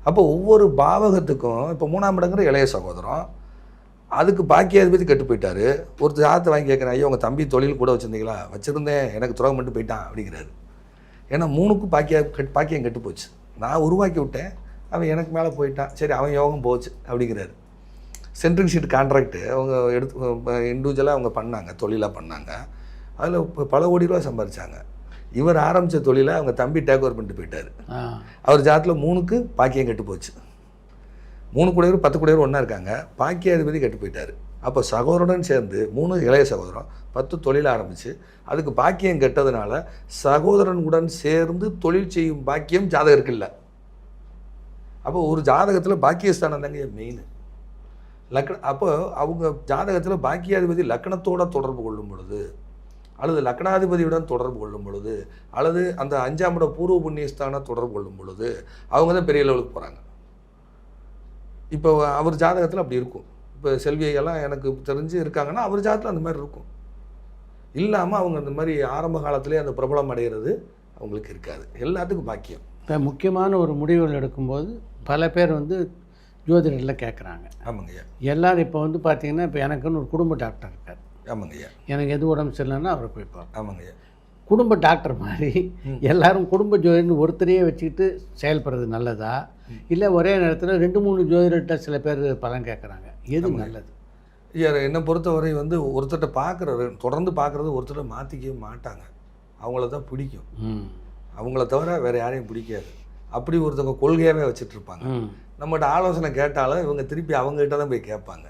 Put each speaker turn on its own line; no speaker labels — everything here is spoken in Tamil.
அப்போ ஒவ்வொரு பாவகத்துக்கும் இப்போ 3ஆம் இடங்கிற இளைய சகோதரம், அதுக்கு பாக்கியாதிபதி கெட்டு போயிட்டாரு. ஒரு ஜாதகத்தை வாங்கி கேட்குறேன், ஐயோ உங்கள் தம்பி தொழில் கூட வச்சுருந்தீங்களா? வச்சுருந்தேன், எனக்கு துரோகம் பண்ணிட்டு போயிட்டான் அப்படிங்கிறாரு. ஏன்னா 3க்கும் பாக்கியம் கெட்டு போச்சு. நான் உருவாக்கி விட்டேன், அவன் எனக்கு மேலே போயிட்டான், சரி அவன் யோகம் போச்சு அப்படிங்கிறாரு. சென்ட்ரிங் ஷீட் கான்ட்ராக்டு அவங்க இண்டிவிஜுவலாக அவங்க பண்ணாங்க, தொழிலாக பண்ணாங்க. அதில் இப்போ பல கோடி ரூபா சம்பாதிச்சாங்க. இவர் ஆரம்பித்த தொழிலை அவங்க தம்பி டேக் ஓவர் பண்ணிட்டு போயிட்டார். அவர் ஜாதத்தில் 3க்கு பாக்கியம் கெட்டு போச்சு. 3 கூடையவர் 10 கூடையவர் ஒன்றா இருக்காங்க, பாக்கியாதிபதி கெட்டு போயிட்டார். அப்போ சகோதரனுடன் சேர்ந்து 3 இளைய சகோதரம் 10 தொழில் ஆரம்பித்து அதுக்கு பாக்கியம் கெட்டதுனால சகோதரனுடன் சேர்ந்து தொழில் செய்யும் பாக்கியம் ஜாதகருக்கு இல்லை. அப்போ ஒரு ஜாதகத்தில் பாக்கியஸ்தானம் தாங்க மெயின். அப்போ அவங்க ஜாதகத்தில் பாக்கியாதிபதி லக்னத்தோடு தொடர்பு கொள்ளும் பொழுது, அல்லது லக்னாதிபதியுடன் தொடர்பு கொள்ளும் பொழுது, அல்லது அந்த 5ஆம் இட பூர்வ புண்ணியஸ்தான தொடர்பு கொள்ளும் பொழுது அவங்க தான் பெரிய லெவலுக்கு போகிறாங்க. இப்போ அவர் ஜாதகத்தில் அப்படி இருக்கும். இப்போ செல்வியெல்லாம் எனக்கு தெரிஞ்சு இருக்காங்கன்னா அவர் ஜாதகத்தில் அந்த மாதிரி இருக்கும். இல்லாமல் அவங்க அந்த மாதிரி ஆரம்ப காலத்திலே அந்த பிரபலம் அடைகிறது அவங்களுக்கு இருக்காது. எல்லாத்துக்கும் பாக்கியம்.
இப்போ முக்கியமான ஒரு முடிவுகள் எடுக்கும்போது பல பேர் வந்து ஜோதிடரில் கேட்குறாங்க.
ஆமாங்கய்யா.
எல்லோரும் இப்போ வந்து பார்த்தீங்கன்னா, இப்போ எனக்குன்னு ஒரு குடும்ப டாக்டர் இருக்கார்.
ஆமாங்கய்யா.
எனக்கு எது உடம்பு சரியில்லைன்னா அவரை போய் பார்ப்போம்.
ஆமாங்கய்யா.
குடும்ப டாக்டர் மாதிரி எல்லாரும் குடும்ப ஜோதிடர்னு ஒருத்தரையே வச்சுக்கிட்டு செயல்படுறது நல்லதா, இல்லை ஒரே நேரத்தில் 2-3 ஜோதிடர்கிட்ட சில பேர் பலன் கேட்குறாங்க, எது நல்லது?
என்னை பொறுத்தவரை வந்து ஒருத்தர்கிட்ட பார்க்குறது, தொடர்ந்து பார்க்குறது ஒருத்தரை மாற்றிக்கவே மாட்டாங்க. அவங்கள தான் பிடிக்கும். அவங்கள தவிர வேறு யாரையும் பிடிக்காது. அப்படி ஒருத்தவங்க கொள்கையாகவே வச்சுட்டு இருப்பாங்க. நம்மகிட்ட ஆலோசனை கேட்டாலும் இவங்க திருப்பி அவங்ககிட்ட தான் போய் கேட்பாங்க.